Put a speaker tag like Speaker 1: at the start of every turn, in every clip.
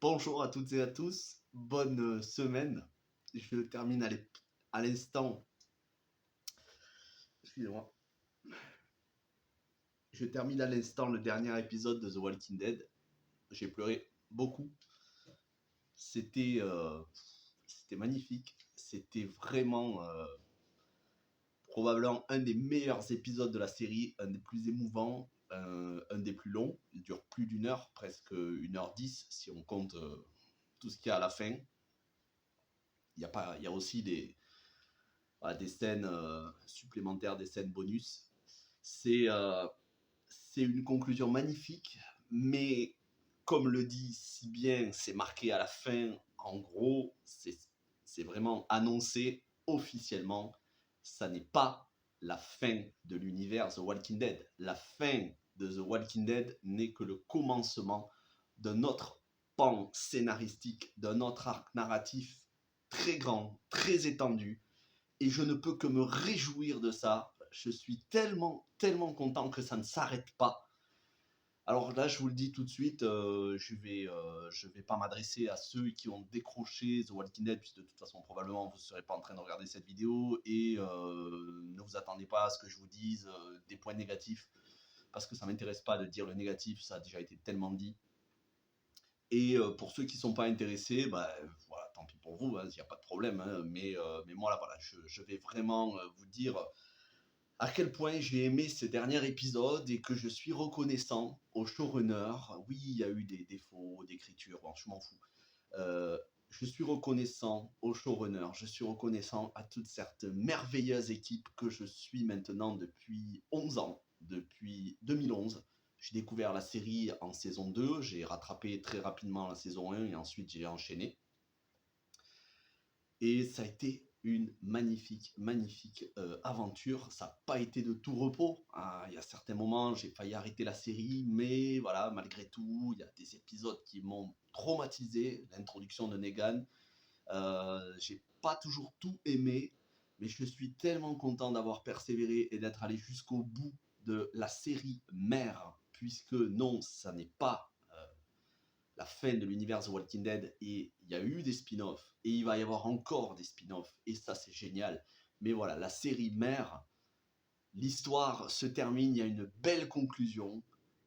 Speaker 1: Bonjour à toutes et à tous, bonne semaine. Je termine à l'instant, excusez-moi, je termine à l'instant le dernier épisode de The Walking Dead. J'ai pleuré beaucoup. C'était magnifique. C'était vraiment probablement un des meilleurs épisodes de la série, un des plus émouvants, un des plus longs. Il dure plus d'une heure, presque 1h10 si on compte tout ce qu'il y a à la fin. Il y a aussi des scènes supplémentaires, des scènes bonus. C'est euh, c'est une conclusion magnifique, mais comme le dit si bien, c'est marqué à la fin. En gros, c'est vraiment annoncé officiellement. Ça n'est pas la fin de l'univers The Walking Dead. La fin de The Walking Dead n'est que le commencement d'un autre pan scénaristique, d'un autre arc narratif très grand, très étendu, et je ne peux que me réjouir de ça. Je suis tellement, tellement content que ça ne s'arrête pas. Alors là, je vous le dis tout de suite, je vais pas m'adresser à ceux qui ont décroché The Walking Dead, puisque de toute façon, probablement, vous ne serez pas en train de regarder cette vidéo, et ne vous attendez pas à ce que je vous dise des points négatifs, parce que ça ne m'intéresse pas de dire le négatif, ça a déjà été tellement dit. Et pour ceux qui ne sont pas intéressés, voilà, tant pis pour vous, il n'y a pas de problème. Hein, mais moi, là, voilà, je vais vraiment vous dire à quel point j'ai aimé ce dernier épisode et que je suis reconnaissant au showrunner. Oui, il y a eu des défauts d'écriture, bon, je m'en fous. Euh, je suis reconnaissant au showrunner, je suis reconnaissant à toute cette merveilleuse équipe que je suis maintenant depuis 11 ans, depuis 2011. J'ai découvert la série en saison 2, j'ai rattrapé très rapidement la saison 1 et ensuite j'ai enchaîné. Et ça a été une magnifique, magnifique aventure. Ça n'a pas été de tout repos. Hein. Il y a certains moments, j'ai failli arrêter la série, mais voilà, malgré tout, il y a des épisodes qui m'ont traumatisé. L'introduction de Negan. J'ai pas toujours tout aimé, mais je suis tellement content d'avoir persévéré et d'être allé jusqu'au bout de la série mère, puisque non, ça n'est pas la fin de l'univers The Walking Dead, et il y a eu des spin-offs, et il va y avoir encore des spin-offs, et ça c'est génial. Mais voilà, la série mère, l'histoire se termine, il y a une belle conclusion.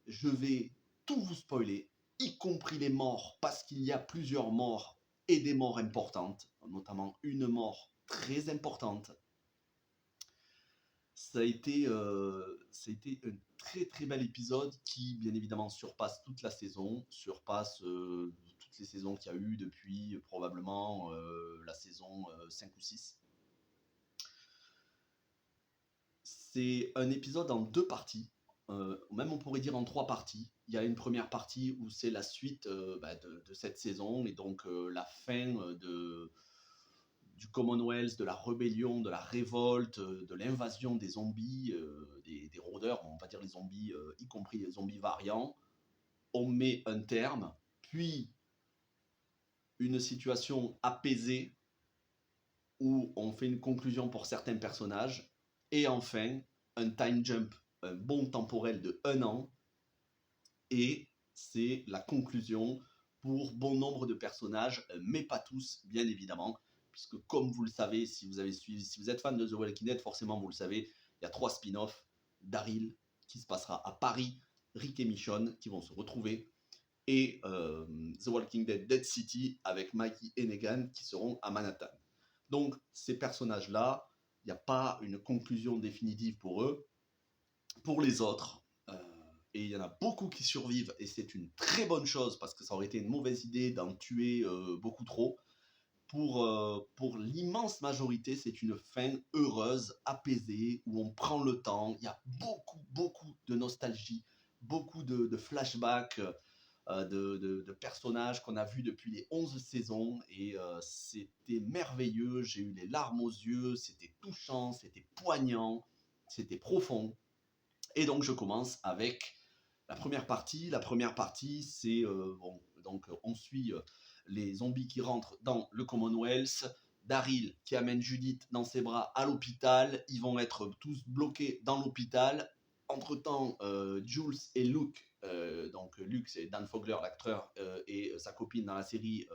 Speaker 1: Je vais tout vous spoiler, y compris les morts, parce qu'il y a plusieurs morts, et des morts importantes, notamment une mort très importante. Ça a été un très très bel épisode qui bien évidemment surpasse toute la saison, surpasse toutes les saisons qu'il y a eu depuis probablement la saison 5 ou 6. C'est un épisode en 2 parties, même on pourrait dire en 3 parties. Il y a une première partie où c'est la suite de cette saison, et donc la fin du Commonwealth, de la rébellion, de la révolte, de l'invasion des zombies, des rôdeurs, on va dire les zombies, y compris les zombies variants. On met un terme, puis une situation apaisée où on fait une conclusion pour certains personnages, et enfin un time jump, un bond temporel de 1 an, et c'est la conclusion pour bon nombre de personnages, mais pas tous, bien évidemment, puisque comme vous le savez, si vous êtes fan de The Walking Dead, forcément vous le savez, il y a 3 spin-offs. Daryl, qui se passera à Paris, Rick et Michonne, qui vont se retrouver, et The Walking Dead Dead City, avec Maggie et Negan, qui seront à Manhattan. Donc ces personnages-là, il n'y a pas une conclusion définitive pour eux. Pour les autres, et il y en a beaucoup qui survivent, et c'est une très bonne chose, parce que ça aurait été une mauvaise idée d'en tuer beaucoup trop. Pour l'immense majorité, c'est une fin heureuse, apaisée, où on prend le temps. Il y a beaucoup, beaucoup de nostalgie, beaucoup de flashbacks, de personnages qu'on a vus depuis les 11 saisons, et c'était merveilleux. J'ai eu les larmes aux yeux, c'était touchant, c'était poignant, c'était profond. Et donc je commence avec la première partie. La première partie, c'est donc on suit les zombies qui rentrent dans le Commonwealth. Daryl qui amène Judith dans ses bras à l'hôpital. Ils vont être tous bloqués dans l'hôpital. Entre-temps, Jules et Luke donc Luke, c'est Dan Fogler, l'acteur, et sa copine dans la série,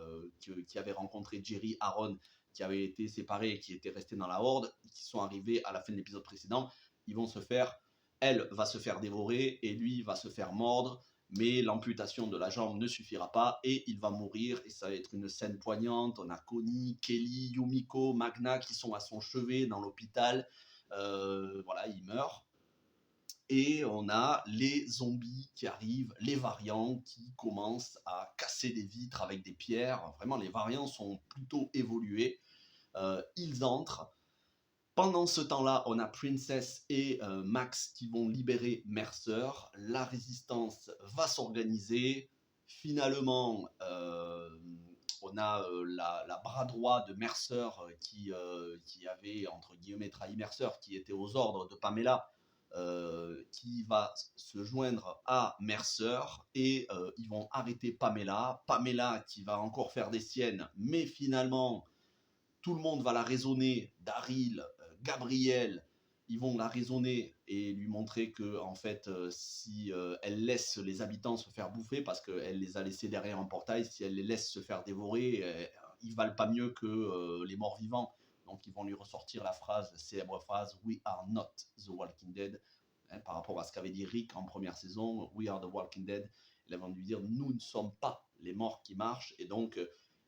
Speaker 1: qui avait rencontré Jerry Aaron, qui avait été séparés et qui était resté dans la Horde, qui sont arrivés à la fin de l'épisode précédent. Ils vont se faire, elle va se faire dévorer et lui va se faire mordre, mais l'amputation de la jambe ne suffira pas et il va mourir. Et ça va être une scène poignante. On a Connie, Kelly, Yumiko, Magna qui sont à son chevet dans l'hôpital. Voilà, il meurt. Et on a les zombies qui arrivent, les variants qui commencent à casser des vitres avec des pierres. Vraiment, les variants sont plutôt évolués. Ils entrent. Pendant ce temps-là, on a Princess et Max qui vont libérer Mercer. La résistance va s'organiser. Finalement, on a la bras droit de Mercer qui avait, entre guillemets, trahi Mercer, qui était aux ordres de Pamela, qui va se joindre à Mercer et ils vont arrêter Pamela. Pamela qui va encore faire des siennes, mais finalement, tout le monde va la raisonner. Daryl, Gabriel, ils vont la raisonner et lui montrer que, en fait, si elle laisse les habitants se faire bouffer, parce qu'elle les a laissés derrière un portail, si elle les laisse se faire dévorer, ils valent pas mieux que les morts vivants. Donc ils vont lui ressortir la phrase, célèbre phrase, We are not the Walking Dead, hein, par rapport à ce qu'avait dit Rick en première saison, We are the Walking Dead. Ils vont lui dire, nous ne sommes pas les morts qui marchent. Et donc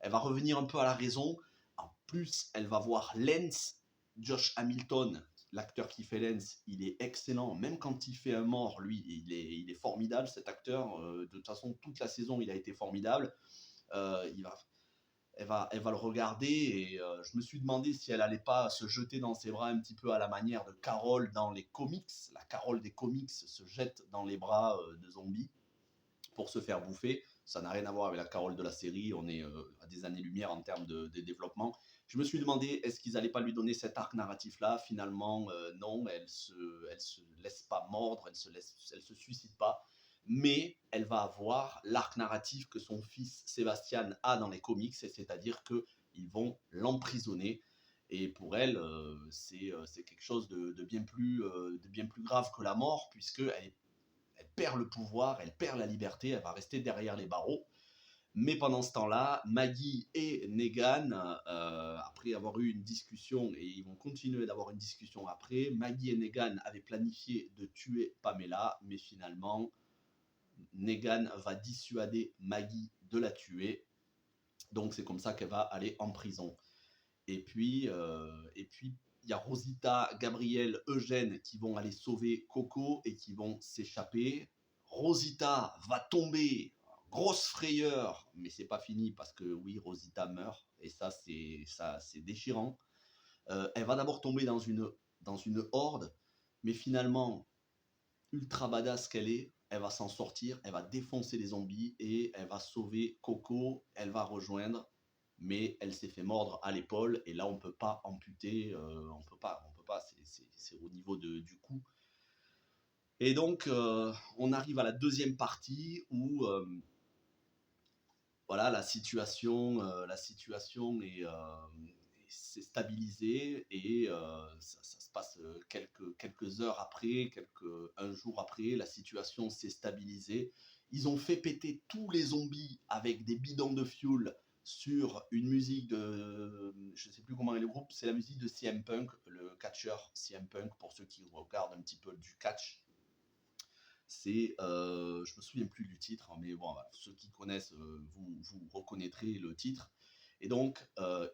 Speaker 1: elle va revenir un peu à la raison. En plus, elle va voir Lance, Josh Hamilton, l'acteur qui fait Lance, il est excellent. Même quand il fait un mort, lui, il est formidable, cet acteur. De toute façon, toute la saison, il a été formidable. Il va, elle va le regarder et je me suis demandé si elle allait pas se jeter dans ses bras un petit peu à la manière de Carol dans les comics. La Carol des comics se jette dans les bras de zombies pour se faire bouffer. Ça n'a rien à voir avec la Carole de la série, on est à des années-lumière en termes de développement. Je me suis demandé, est-ce qu'ils n'allaient pas lui donner cet arc narratif-là? Finalement, non, elle se laisse pas mordre, elle se suicide pas, mais elle va avoir l'arc narratif que son fils Sébastien a dans les comics, c'est-à-dire qu'ils vont l'emprisonner. Et pour elle, c'est quelque chose de bien plus grave que la mort, puisqu'elle perd le pouvoir, elle perd la liberté, elle va rester derrière les barreaux. Mais pendant ce temps-là, Maggie et Negan, après avoir eu une discussion, et ils vont continuer d'avoir une discussion après, Maggie et Negan avaient planifié de tuer Pamela, mais finalement, Negan va dissuader Maggie de la tuer. Donc c'est comme ça qu'elle va aller en prison. Et puis, il y a Rosita, Gabriel, Eugène qui vont aller sauver Coco et qui vont s'échapper. Rosita va tomber, grosse frayeur, mais c'est pas fini parce que oui, Rosita meurt et ça c'est déchirant. Elle va d'abord tomber dans une horde, mais finalement, ultra badass qu'elle est, elle va s'en sortir, elle va défoncer les zombies et elle va sauver Coco, elle va rejoindre, mais elle s'est fait mordre à l'épaule et là on peut pas amputer, on peut pas, c'est au niveau du cou. Et donc on arrive à la deuxième partie où voilà, la situation s'est stabilisée et ça se passe quelques heures après, un jour après, la situation s'est stabilisée. Ils ont fait péter tous les zombies avec des bidons de fuel sur une musique je ne sais plus comment est le groupe, c'est la musique de CM Punk, le catcheur CM Punk, pour ceux qui regardent un petit peu du catch. Je me souviens plus du titre, mais bon, voilà, ceux qui connaissent, vous reconnaîtrez le titre. Et donc,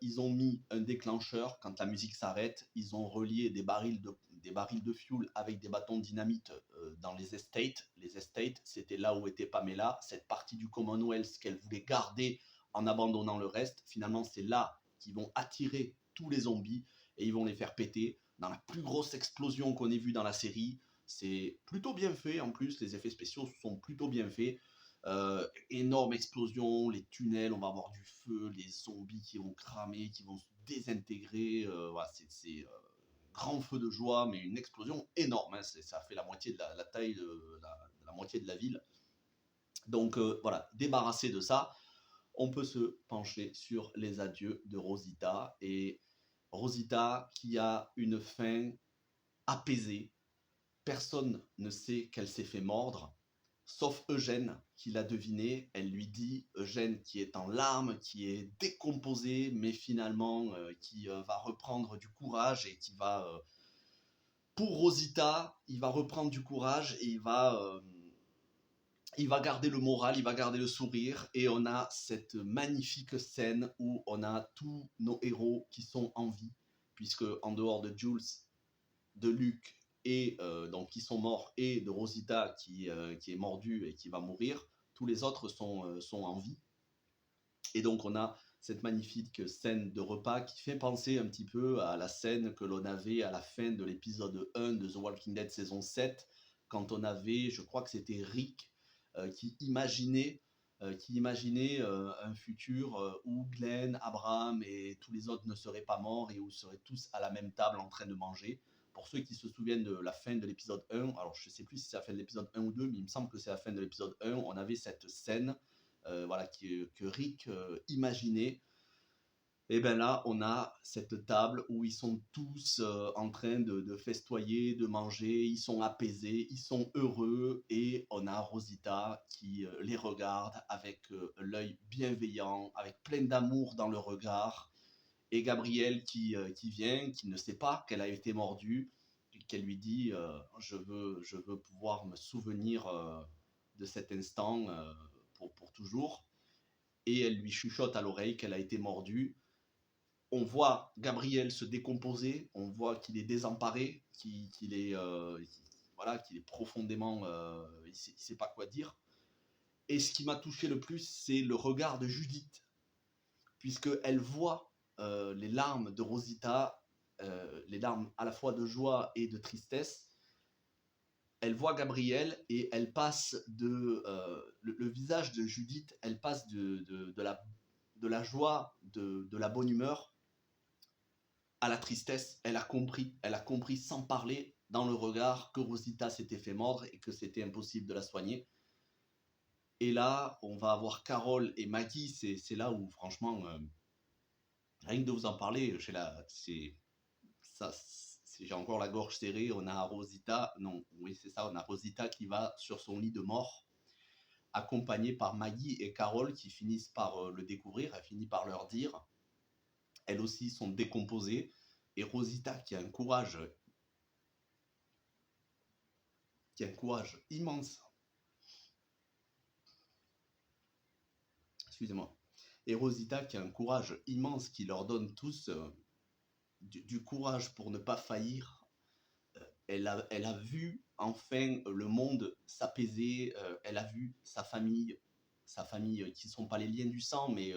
Speaker 1: ils ont mis un déclencheur quand la musique s'arrête. Ils ont relié des barils de fuel avec des bâtons de dynamite dans les estates. Les estates, c'était là où était Pamela, cette partie du Commonwealth qu'elle voulait garder en abandonnant le reste. Finalement, c'est là qu'ils vont attirer tous les zombies et ils vont les faire péter dans la plus grosse explosion qu'on ait vue dans la série. C'est plutôt bien fait en plus, les effets spéciaux sont plutôt bien faits. Énorme explosion, les tunnels, on va avoir du feu, les zombies qui vont cramer, qui vont se désintégrer. Voilà, c'est grand feu de joie, mais une explosion énorme. Hein, ça fait la moitié de la taille de la moitié de la ville. Donc voilà, débarrassé de ça, on peut se pencher sur les adieux de Rosita. Et Rosita qui a une fin apaisée. Personne ne sait qu'elle s'est fait mordre. sauf Eugène qui l'a deviné. Elle lui dit, Eugène qui est en larmes, qui est décomposé, mais finalement qui va reprendre du courage et qui va, pour Rosita, il va reprendre du courage et il va garder le moral, il va garder le sourire, et on a cette magnifique scène où on a tous nos héros qui sont en vie, puisque en dehors de Jules, de Luke, et donc qui sont morts, et de Rosita qui est mordue et qui va mourir, tous les autres sont en vie. Et donc on a cette magnifique scène de repas qui fait penser un petit peu à la scène que l'on avait à la fin de l'épisode 1 de The Walking Dead saison 7, quand on avait, je crois que c'était Rick, qui imaginait un futur où Glenn, Abraham et tous les autres ne seraient pas morts et où ils seraient tous à la même table en train de manger. Pour ceux qui se souviennent de la fin de l'épisode 1, alors je ne sais plus si c'est la fin de l'épisode 1 ou 2, mais il me semble que c'est la fin de l'épisode 1, on avait cette scène voilà, que Rick imaginait. Et bien là, on a cette table où ils sont tous en train de festoyer, de manger, ils sont apaisés, ils sont heureux, et on a Rosita qui les regarde avec l'œil bienveillant, avec plein d'amour dans le regard, et Gabriel qui vient, qui ne sait pas qu'elle a été mordue, et qu'elle lui dit je veux pouvoir me souvenir de cet instant pour toujours, et elle lui chuchote à l'oreille qu'elle a été mordue. On voit Gabriel se décomposer, on voit qu'il est désemparé, qu'il est, voilà, qu'il est profondément, il sait pas quoi dire. Et ce qui m'a touché le plus, c'est le regard de Judith, puisqu'elle voit les larmes de Rosita, les larmes à la fois de joie et de tristesse. Elle voit Gabriel et elle passe le visage de Judith, elle passe de la joie, de la bonne humeur, à la tristesse. Elle a compris sans parler dans le regard que Rosita s'était fait mordre et que c'était impossible de la soigner. Et là, on va avoir Carole et Maggie, c'est là où franchement, rien que de vous en parler, j'ai encore la gorge serrée. On a Rosita, non, oui c'est ça, on a Rosita qui va sur son lit de mort, accompagnée par Maggie et Carole qui finissent par le découvrir. Elle finit par leur dire, elles aussi sont décomposées, et Rosita qui a un courage immense. Excusez-moi. Et Rosita qui a un courage immense, qui leur donne tous du courage pour ne pas faillir. Elle a vu enfin le monde s'apaiser. Elle a vu sa famille qui ne sont pas les liens du sang, mais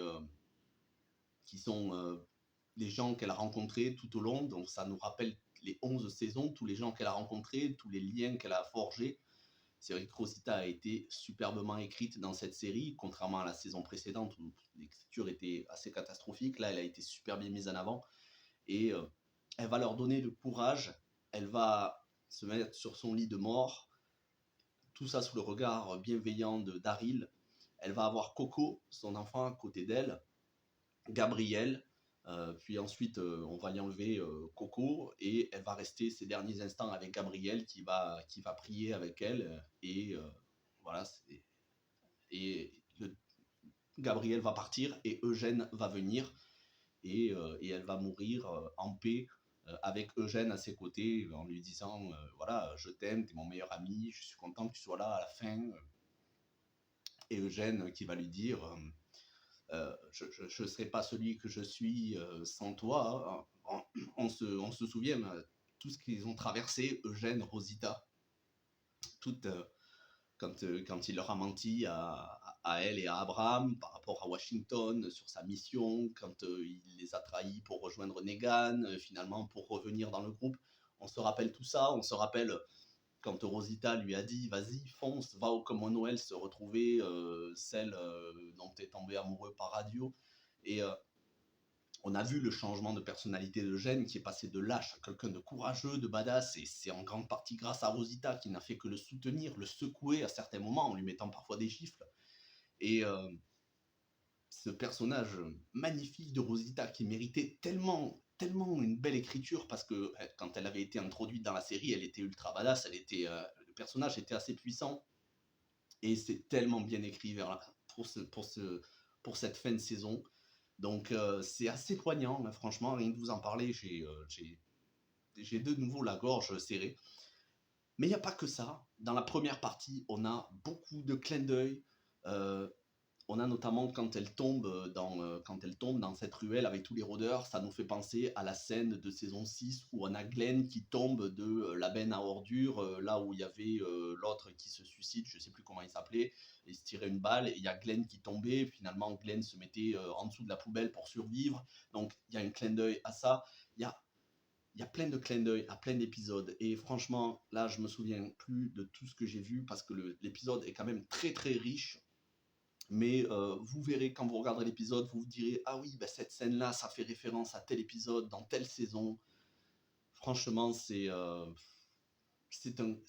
Speaker 1: qui sont les gens qu'elle a rencontrés tout au long. Donc ça nous rappelle les 11 saisons, tous les gens qu'elle a rencontrés, tous les liens qu'elle a forgés. C'est vrai que Rosita a été superbement écrite dans cette série, contrairement à la saison précédente où l'écriture était assez catastrophique. Là, elle a été super bien mise en avant, et elle va leur donner le courage. Elle va se mettre sur son lit de mort, tout ça sous le regard bienveillant de Daryl. Elle va avoir Coco, son enfant, à côté d'elle, Gabriel, puis ensuite on va y enlever Coco, et elle va rester ces derniers instants avec Gabriel qui va prier avec elle, et voilà, et Gabriel va partir et Eugène va venir, et elle va mourir en paix avec Eugène à ses côtés, en lui disant voilà, je t'aime, t'es mon meilleur ami, je suis content que tu sois là à la fin. Et Eugène qui va lui dire je ne serai pas celui que je suis sans toi. On se souvient tout ce qu'ils ont traversé, Eugène, Rosita, tout, quand il leur a menti à elle et à Abraham par rapport à Washington sur sa mission, quand il les a trahis pour rejoindre Negan, finalement pour revenir dans le groupe. On se rappelle tout ça, on se rappelle quand Rosita lui a dit vas-y fonce, va au Commonwealth se retrouver celle dont tu es tombé amoureux par radio. Et on a vu le changement de personnalité de Gênes, qui est passé de lâche à quelqu'un de courageux, de badass, et c'est en grande partie grâce à Rosita qui n'a fait que le soutenir, le secouer à certains moments en lui mettant parfois des gifles. Et ce personnage magnifique de Rosita qui méritait tellement une belle écriture, parce que quand elle avait été introduite dans la série, elle était ultra badass, le personnage était assez puissant, et c'est tellement bien écrit pour cette fin de saison. Donc c'est assez poignant, hein, franchement, rien que de vous en parler, j'ai de nouveau la gorge serrée. Mais il n'y a pas que ça. Dans la première partie, on a beaucoup de clins d'œil. Euh, on a notamment quand elle tombe dans cette ruelle avec tous les rôdeurs, ça nous fait penser à la scène de saison 6 où on a Glenn qui tombe de la benne à ordures, là où il y avait l'autre qui se suicide, je ne sais plus comment il s'appelait, il se tirait une balle, et il y a Glenn qui tombait, finalement Glenn se mettait en dessous de la poubelle pour survivre, donc il y a un clin d'œil à ça. Il y a il y a plein de clins d'œil à plein d'épisodes. Et franchement, là, je me souviens plus de tout ce que j'ai vu parce que l'épisode est quand même très très riche. Mais vous verrez quand vous regarderez l'épisode, vous vous direz ah oui, bah, cette scène-là, ça fait référence à tel épisode dans telle saison. Franchement, c'est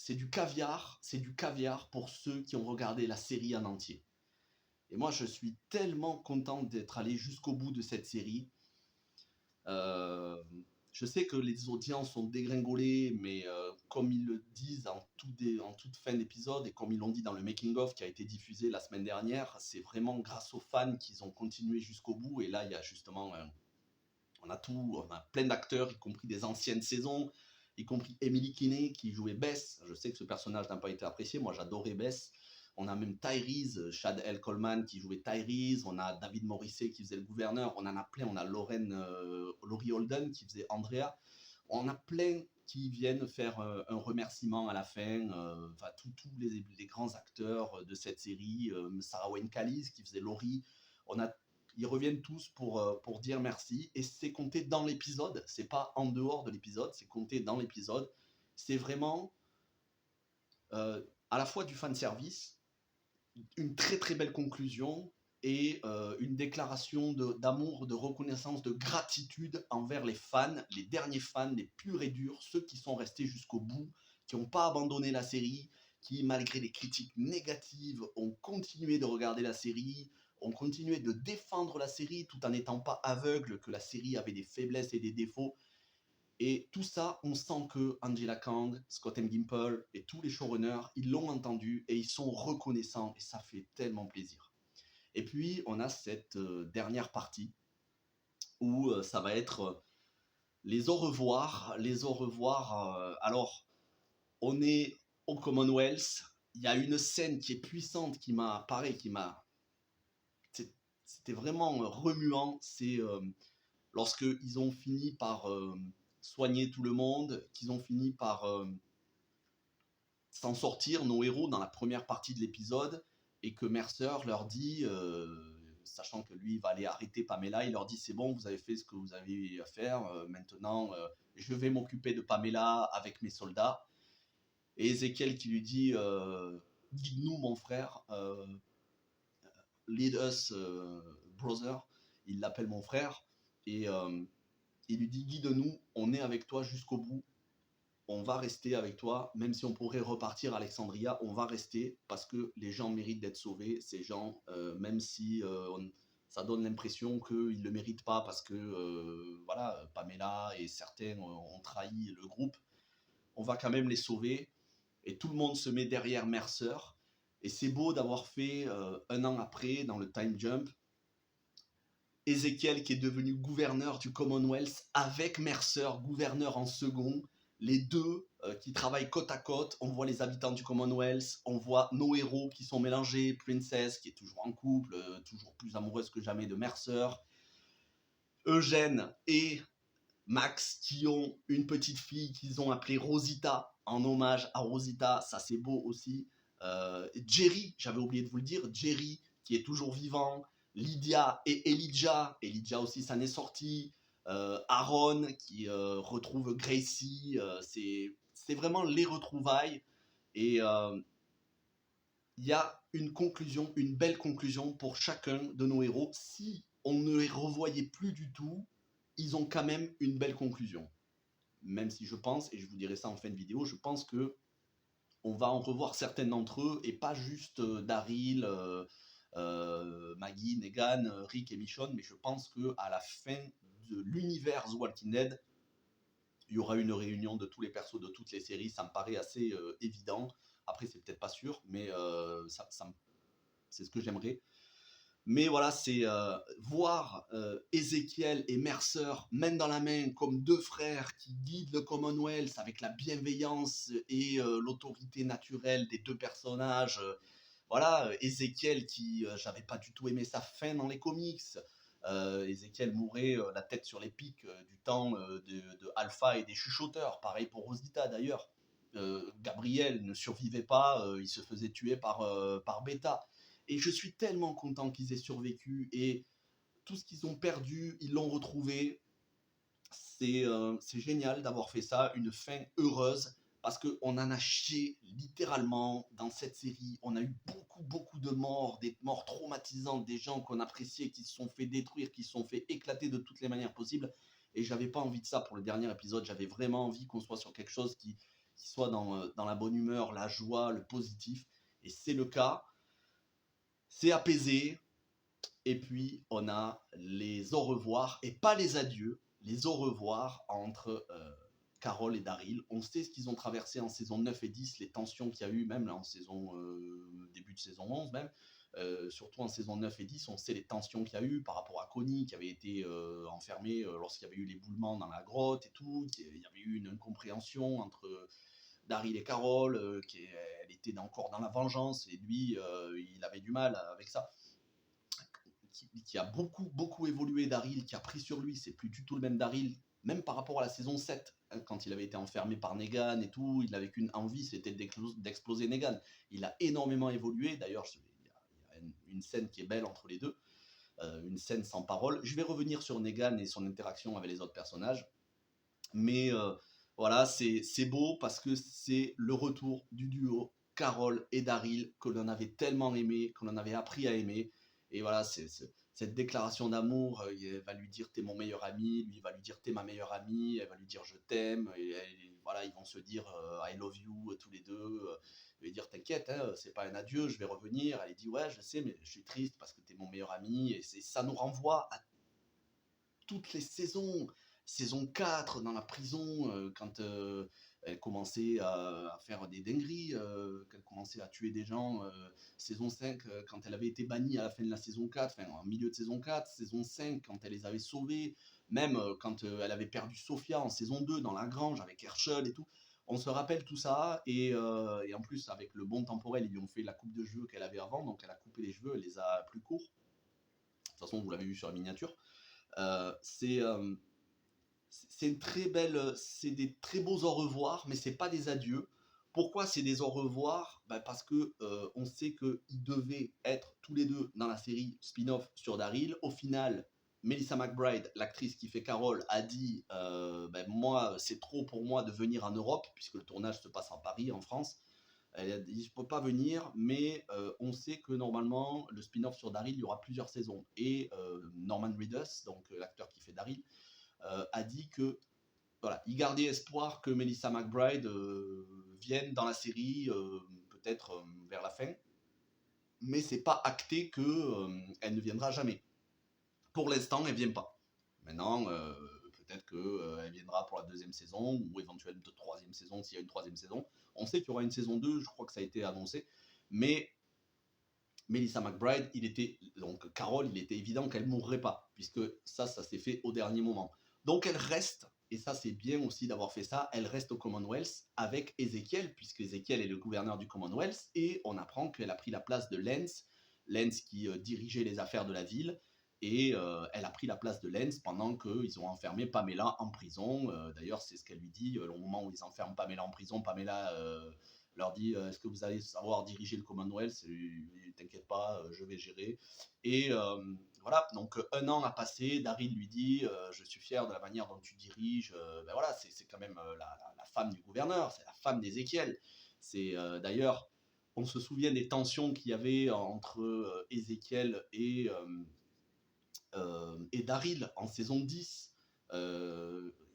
Speaker 1: du caviar pour ceux qui ont regardé la série en entier. Et moi, je suis tellement content d'être allé jusqu'au bout de cette série. Euh, je sais que les audiences sont dégringolées, mais comme ils le disent en toute fin d'épisode et comme ils l'ont dit dans le making-of qui a été diffusé la semaine dernière, c'est vraiment grâce aux fans qu'ils ont continué jusqu'au bout. Et là, il y a justement, on a plein d'acteurs, y compris des anciennes saisons, y compris Emily Kinney qui jouait Bess. Je sais que ce personnage n'a pas été apprécié, moi j'adorais Bess. On a même Tyrese, Chad L. Coleman qui jouait Tyrese, on a David Morrissey qui faisait le gouverneur, on en a plein, on a Laurie Holden qui faisait Andrea, on a plein qui viennent faire un remerciement à la fin, tous les grands acteurs de cette série, Sarah Wayne Callies qui faisait Laurie, ils reviennent tous pour dire merci, et c'est compté dans l'épisode, c'est pas en dehors de l'épisode, c'est compté dans l'épisode, c'est vraiment à la fois du fan service, une très très belle conclusion et une déclaration d'amour, de reconnaissance, de gratitude envers les fans, les derniers fans, les purs et durs, ceux qui sont restés jusqu'au bout, qui n'ont pas abandonné la série, qui malgré les critiques négatives ont continué de regarder la série, ont continué de défendre la série tout en n'étant pas aveugles que la série avait des faiblesses et des défauts. Et tout ça, on sent que Angela Kang, Scott M. Gimple et tous les showrunners, ils l'ont entendu et ils sont reconnaissants et ça fait tellement plaisir. Et puis, on a cette dernière partie où ça va être les au revoir. Les au revoir. Alors, on est au Commonwealth. Il y a une scène qui est puissante qui m'a, pareil, c'était vraiment remuant. C'est lorsque ils ont fini par soigner tout le monde, qu'ils ont fini par s'en sortir, nos héros, dans la première partie de l'épisode, et que Mercer leur dit, sachant que lui va aller arrêter Pamela, il leur dit c'est bon, vous avez fait ce que vous avez à faire, maintenant je vais m'occuper de Pamela avec mes soldats. Et Ezekiel qui lui dit guide-nous mon frère, lead us brother, il l'appelle mon frère, et il lui dit guide-nous, on est avec toi jusqu'au bout, on va rester avec toi, même si on pourrait repartir à Alexandria, on va rester parce que les gens méritent d'être sauvés, ces gens, même si ça donne l'impression qu'ils ne le méritent pas parce que voilà, Pamela et certains ont trahi le groupe, on va quand même les sauver, et tout le monde se met derrière Mercer, et c'est beau d'avoir fait un an après, dans le time jump, Ezekiel qui est devenu gouverneur du Commonwealth avec Mercer, gouverneur en second, les deux qui travaillent côte à côte. On voit les habitants du Commonwealth, on voit nos héros qui sont mélangés, Princess qui est toujours en couple, toujours plus amoureuse que jamais de Mercer, Eugène et Max qui ont une petite fille qu'ils ont appelée Rosita, en hommage à Rosita, ça c'est beau aussi. Jerry, j'avais oublié de vous le dire, Jerry qui est toujours vivant, Lydia et Elijah aussi ça n'est sorti, Aaron qui retrouve Gracie, c'est vraiment les retrouvailles, et il y a une conclusion, une belle conclusion pour chacun de nos héros. Si on ne les revoyait plus du tout, ils ont quand même une belle conclusion. Même si je pense, et je vous dirai ça en fin de vidéo, je pense que on va en revoir certains d'entre eux, et pas juste Daryl, Maggie, Negan, Rick et Michonne, mais je pense qu'à la fin de l'univers The Walking Dead, il y aura une réunion de tous les persos de toutes les séries, ça me paraît assez évident. Après, c'est peut-être pas sûr, mais c'est ce que j'aimerais. Mais voilà, c'est voir Ezekiel et Mercer main dans la main comme deux frères qui guident le Commonwealth avec la bienveillance et l'autorité naturelle des deux personnages. Voilà, Ezekiel qui, j'avais pas du tout aimé sa fin dans les comics. Ezekiel mourait la tête sur les pics du temps de Alpha et des chuchoteurs. Pareil pour Rosita d'ailleurs. Gabriel ne survivait pas, il se faisait tuer par Beta. Et je suis tellement content qu'ils aient survécu et tout ce qu'ils ont perdu, ils l'ont retrouvé. C'est génial d'avoir fait ça, une fin heureuse, parce qu'on en a chié littéralement dans cette série. On a eu beaucoup de morts, des morts traumatisantes, des gens qu'on appréciait, qui se sont fait détruire, qui se sont fait éclater de toutes les manières possibles. Et j'avais pas envie de ça pour le dernier épisode. J'avais vraiment envie qu'on soit sur quelque chose qui soit dans la bonne humeur, la joie, le positif. Et c'est le cas. C'est apaisé. Et puis, on a les au revoir, et pas les adieux, les au revoir entre Carol et Daryl. On sait ce qu'ils ont traversé en saison 9 et 10, les tensions qu'il y a eu, même là, en début de saison 11 même. Surtout en saison 9 et 10, on sait les tensions qu'il y a eu par rapport à Connie, qui avait été enfermée lorsqu'il y avait eu l'éboulement dans la grotte et tout. Il y avait eu une incompréhension entre Daryl et Carol, elle était encore dans la vengeance, et lui, il avait du mal avec ça. Qui a beaucoup évolué, Daryl, qui a pris sur lui. C'est plus du tout le même Daryl, même par rapport à la saison 7, hein, quand il avait été enfermé par Negan et tout. Il avait qu'une envie, c'était d'exploser Negan. Il a énormément évolué. D'ailleurs, il y a une scène qui est belle entre les deux, une scène sans parole. Je vais revenir sur Negan et son interaction avec les autres personnages. Mais voilà, c'est beau parce que c'est le retour du duo Carol et Daryl que l'on avait tellement aimé, que l'on avait appris à aimer. Et voilà, cette déclaration d'amour, elle va lui dire t'es mon meilleur ami, lui il va lui dire t'es ma meilleure amie, elle va lui dire je t'aime, et voilà, ils vont se dire I love you tous les deux. Il va lui dire t'inquiète, hein, c'est pas un adieu, je vais revenir. Elle dit ouais, je sais, mais je suis triste parce que t'es mon meilleur ami. Et ça nous renvoie à toutes les saisons. Saison 4, dans la prison, quand elle commençait à faire des dingueries, qu'elle commençait à tuer des gens. Saison 5, quand elle avait été bannie à la fin de la saison 4, enfin en milieu de saison 4. Saison 5, quand elle les avait sauvés. Même quand elle avait perdu Sophia en saison 2, dans la grange, avec Herschel et tout. On se rappelle tout ça, et en plus, avec le bon temporel, ils lui ont fait la coupe de cheveux qu'elle avait avant, donc elle a coupé les cheveux, elle les a plus courts. De toute façon, vous l'avez vu sur la miniature. Euh, c'est euh, c'est une très belle, c'est des très beaux au revoir, mais c'est pas des adieux. Pourquoi c'est des au revoir? Parce que on sait qu'ils devaient être tous les deux dans la série spin-off sur Daryl. Au final, Melissa McBride, l'actrice qui fait Carol, a dit moi, c'est trop pour moi de venir en Europe, puisque le tournage se passe en Paris, en France. Elle a dit je peux pas venir, mais on sait que normalement le spin-off sur Daryl, il y aura plusieurs saisons. Et Norman Reedus, donc l'acteur qui fait Daryl, a dit que voilà, il gardait espoir que Melissa McBride vienne dans la série, peut-être vers la fin, mais c'est pas acté que elle ne viendra jamais. Pour l'instant, elle vient pas. Maintenant, peut-être que elle viendra pour la deuxième saison, ou éventuellement de troisième saison s'il y a une troisième saison. On sait qu'il y aura une saison 2, je crois que ça a été annoncé, mais Melissa McBride, donc Carol, il était évident qu'elle mourrait pas, puisque ça s'est fait au dernier moment. Donc elle reste, et ça c'est bien aussi d'avoir fait ça, elle reste au Commonwealth avec Ezekiel, puisque Ezekiel est le gouverneur du Commonwealth, et on apprend qu'elle a pris la place de Lance qui dirigeait les affaires de la ville, et elle a pris la place de Lance pendant qu'ils ont enfermé Pamela en prison. D'ailleurs, c'est ce qu'elle lui dit, au moment où ils enferment Pamela en prison. Pamela leur dit est-ce que vous allez savoir diriger le Commonwealth? T'inquiète pas, je vais gérer. Et voilà, donc un an a passé. Daryl lui dit je suis fier de la manière dont tu diriges. Voilà, c'est quand même la femme du gouverneur, c'est la femme d'Ézéchiel. C'est d'ailleurs, on se souvient des tensions qu'il y avait entre Ézéchiel et Daryl en saison 10. Il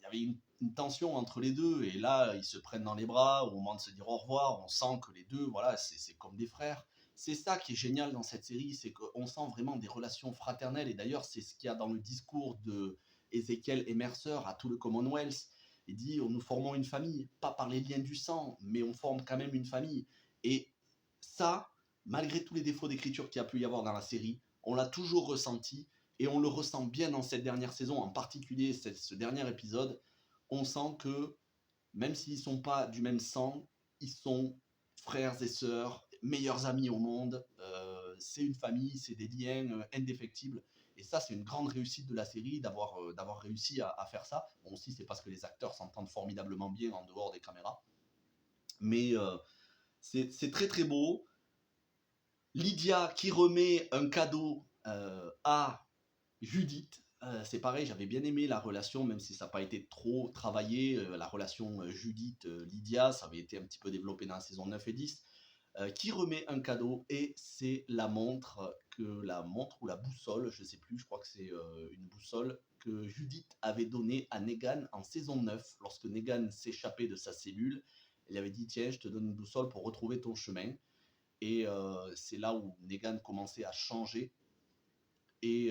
Speaker 1: y avait une tension entre les deux, et là ils se prennent dans les bras au moment de se dire au revoir. On sent que les deux, voilà, c'est comme des frères. C'est ça qui est génial dans cette série, c'est qu'on sent vraiment des relations fraternelles. Et d'ailleurs, c'est ce qu'il y a dans le discours de Ezekiel et Mercer à tout le Commonwealth. Il dit nous formons une famille, pas par les liens du sang, mais on forme quand même une famille. Et ça, malgré tous les défauts d'écriture qu'il y a pu y avoir dans la série, on l'a toujours ressenti, et on le ressent bien dans cette dernière saison, en particulier ce dernier épisode. On sent que, même s'ils ne sont pas du même sang, ils sont frères et sœurs, meilleurs amis au monde. C'est une famille, c'est des liens indéfectibles. Et ça, c'est une grande réussite de la série d'avoir réussi à faire ça. Bon, aussi, c'est parce que les acteurs s'entendent formidablement bien en dehors des caméras. Mais c'est très très beau. Lydia qui remet un cadeau à Judith. C'est pareil, j'avais bien aimé la relation, même si ça n'a pas été trop travaillé. La relation Judith-Lydia, ça avait été un petit peu développé dans la saison 9 et 10. Qui remet un cadeau, et c'est la montre ou la boussole, je ne sais plus, je crois que c'est une boussole que Judith avait donnée à Negan en saison 9, lorsque Negan s'échappait de sa cellule. Elle avait dit: tiens, je te donne une boussole pour retrouver ton chemin. Et c'est là où Negan commençait à changer. Et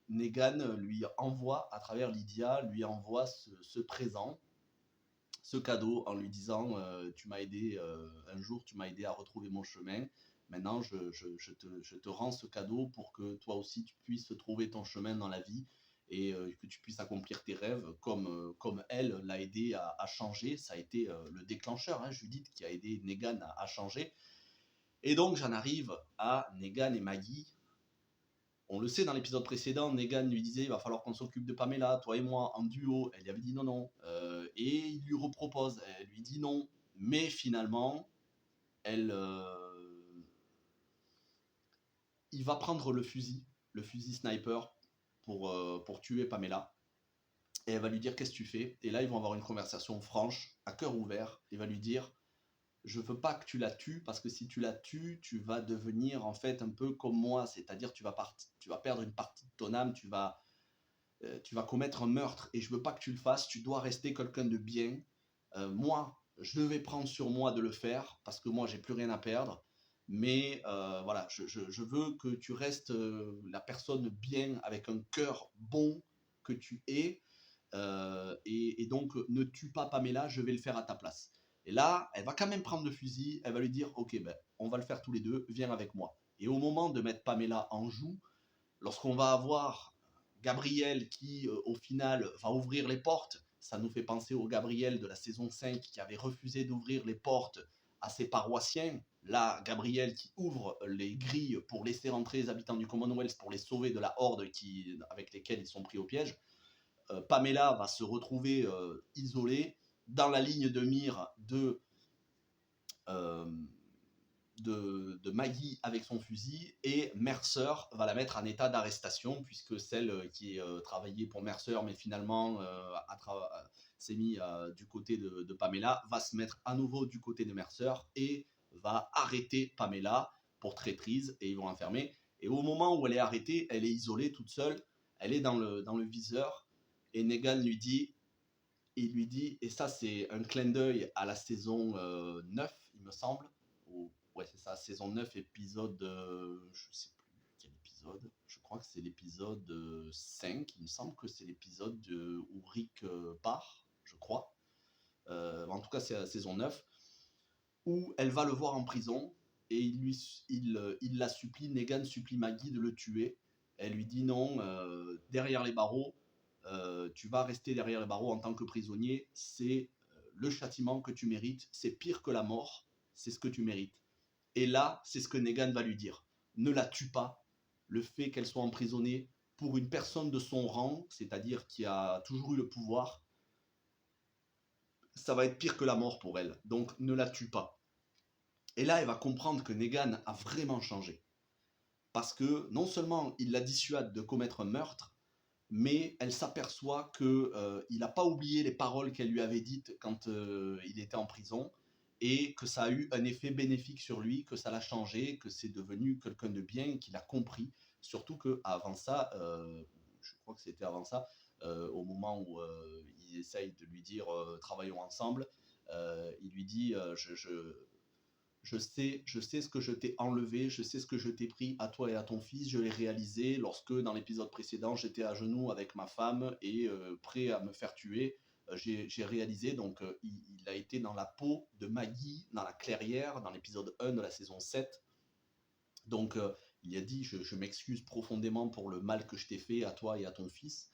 Speaker 1: Negan lui envoie, à travers Lydia, lui envoie ce présent, ce cadeau, en lui disant tu m'as aidé un jour, tu m'as aidé à retrouver mon chemin. Maintenant, je te rends ce cadeau pour que toi aussi tu puisses trouver ton chemin dans la vie, et que tu puisses accomplir tes rêves comme elle l'a aidé à changer. Ça a été le déclencheur, hein, Judith, qui a aidé Negan à changer. Et donc j'en arrive à Negan et Maggie. On le sait, dans l'épisode précédent, Negan lui disait: il va falloir qu'on s'occupe de Pamela, toi et moi, en duo. Elle lui avait dit non, non. Et il lui repropose. Elle lui dit non. Mais finalement, il va prendre le fusil sniper pour tuer Pamela. Et elle va lui dire: qu'est-ce que tu fais? Et là, ils vont avoir une conversation franche, à cœur ouvert. Il va lui dire: je veux pas que tu la tues, parce que si tu la tues, tu vas devenir en fait un peu comme moi, c'est-à-dire tu vas perdre une partie de ton âme, tu vas commettre un meurtre, et je veux pas que tu le fasses, tu dois rester quelqu'un de bien. Moi, je vais prendre sur moi de le faire, parce que moi, j'ai plus rien à perdre, mais voilà, je veux que tu restes la personne bien, avec un cœur bon que tu es, et donc ne tue pas Pamela, je vais le faire à ta place. Et là, elle va quand même prendre le fusil, elle va lui dire: ok, ben, on va le faire tous les deux, viens avec moi. Et au moment de mettre Pamela en joue, lorsqu'on va avoir Gabriel qui, au final, va ouvrir les portes, ça nous fait penser au Gabriel de la saison 5 qui avait refusé d'ouvrir les portes à ses paroissiens. Là, Gabriel qui ouvre les grilles pour laisser rentrer les habitants du Commonwealth, pour les sauver de la horde avec lesquels ils sont pris au piège. Pamela va se retrouver isolée dans la ligne de mire euh, de Maggie avec son fusil, et Mercer va la mettre en état d'arrestation, puisque celle qui travaillait pour Mercer, mais finalement s'est mis du côté de Pamela, va se mettre à nouveau du côté de Mercer et va arrêter Pamela pour traîtrise, et ils vont l'enfermer. Et au moment où elle est arrêtée, elle est isolée toute seule, elle est dans le viseur, et Negan lui dit, et ça c'est un clin d'œil à la saison 9, il me semble, ou ouais c'est ça, saison 9, épisode, je sais plus quel épisode, je crois que c'est l'épisode 5, il me semble que c'est l'épisode où Rick part, je crois, en tout cas c'est la saison 9, où elle va le voir en prison, et il la supplie, Negan supplie Maggie de le tuer. Elle lui dit non, derrière les barreaux, tu vas rester derrière les barreaux en tant que prisonnier, c'est le châtiment que tu mérites, c'est pire que la mort, c'est ce que tu mérites. Et là, c'est ce que Negan va lui dire: ne la tue pas. Le fait qu'elle soit emprisonnée pour une personne de son rang, c'est-à-dire qui a toujours eu le pouvoir, ça va être pire que la mort pour elle. Donc ne la tue pas. Et là, elle va comprendre que Negan a vraiment changé. Parce que non seulement il la dissuade de commettre un meurtre, mais elle s'aperçoit qu'il n'a pas oublié les paroles qu'elle lui avait dites quand il était en prison, et que ça a eu un effet bénéfique sur lui, que ça l'a changé, que c'est devenu quelqu'un de bien, qu'il a compris. Surtout qu'avant ça, je crois que c'était avant ça, au moment où il essaye de lui dire travaillons ensemble, il lui dit je sais ce que je t'ai enlevé, je sais ce que je t'ai pris à toi et à ton fils, je l'ai réalisé lorsque, dans l'épisode précédent, j'étais à genoux avec ma femme et prêt à me faire tuer. j'ai réalisé, donc il a été dans la peau de Maggie, dans la clairière, dans l'épisode 1 de la saison 7. Donc il a dit, je m'excuse profondément pour le mal que je t'ai fait à toi et à ton fils,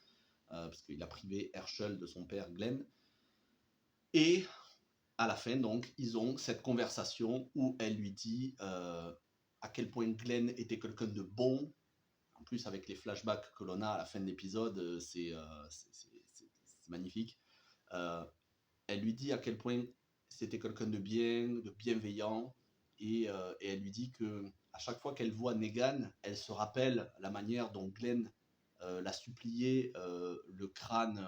Speaker 1: parce qu'il a privé Herschel de son père Glenn. Et à la fin, donc, ils ont cette conversation où elle lui dit à quel point Glenn était quelqu'un de bon. En plus, avec les flashbacks que l'on a à la fin de l'épisode, c'est magnifique. Elle lui dit à quel point c'était quelqu'un de bien, de bienveillant, et elle lui dit que à chaque fois qu'elle voit Negan, elle se rappelle la manière dont Glenn l'a supplié, le crâne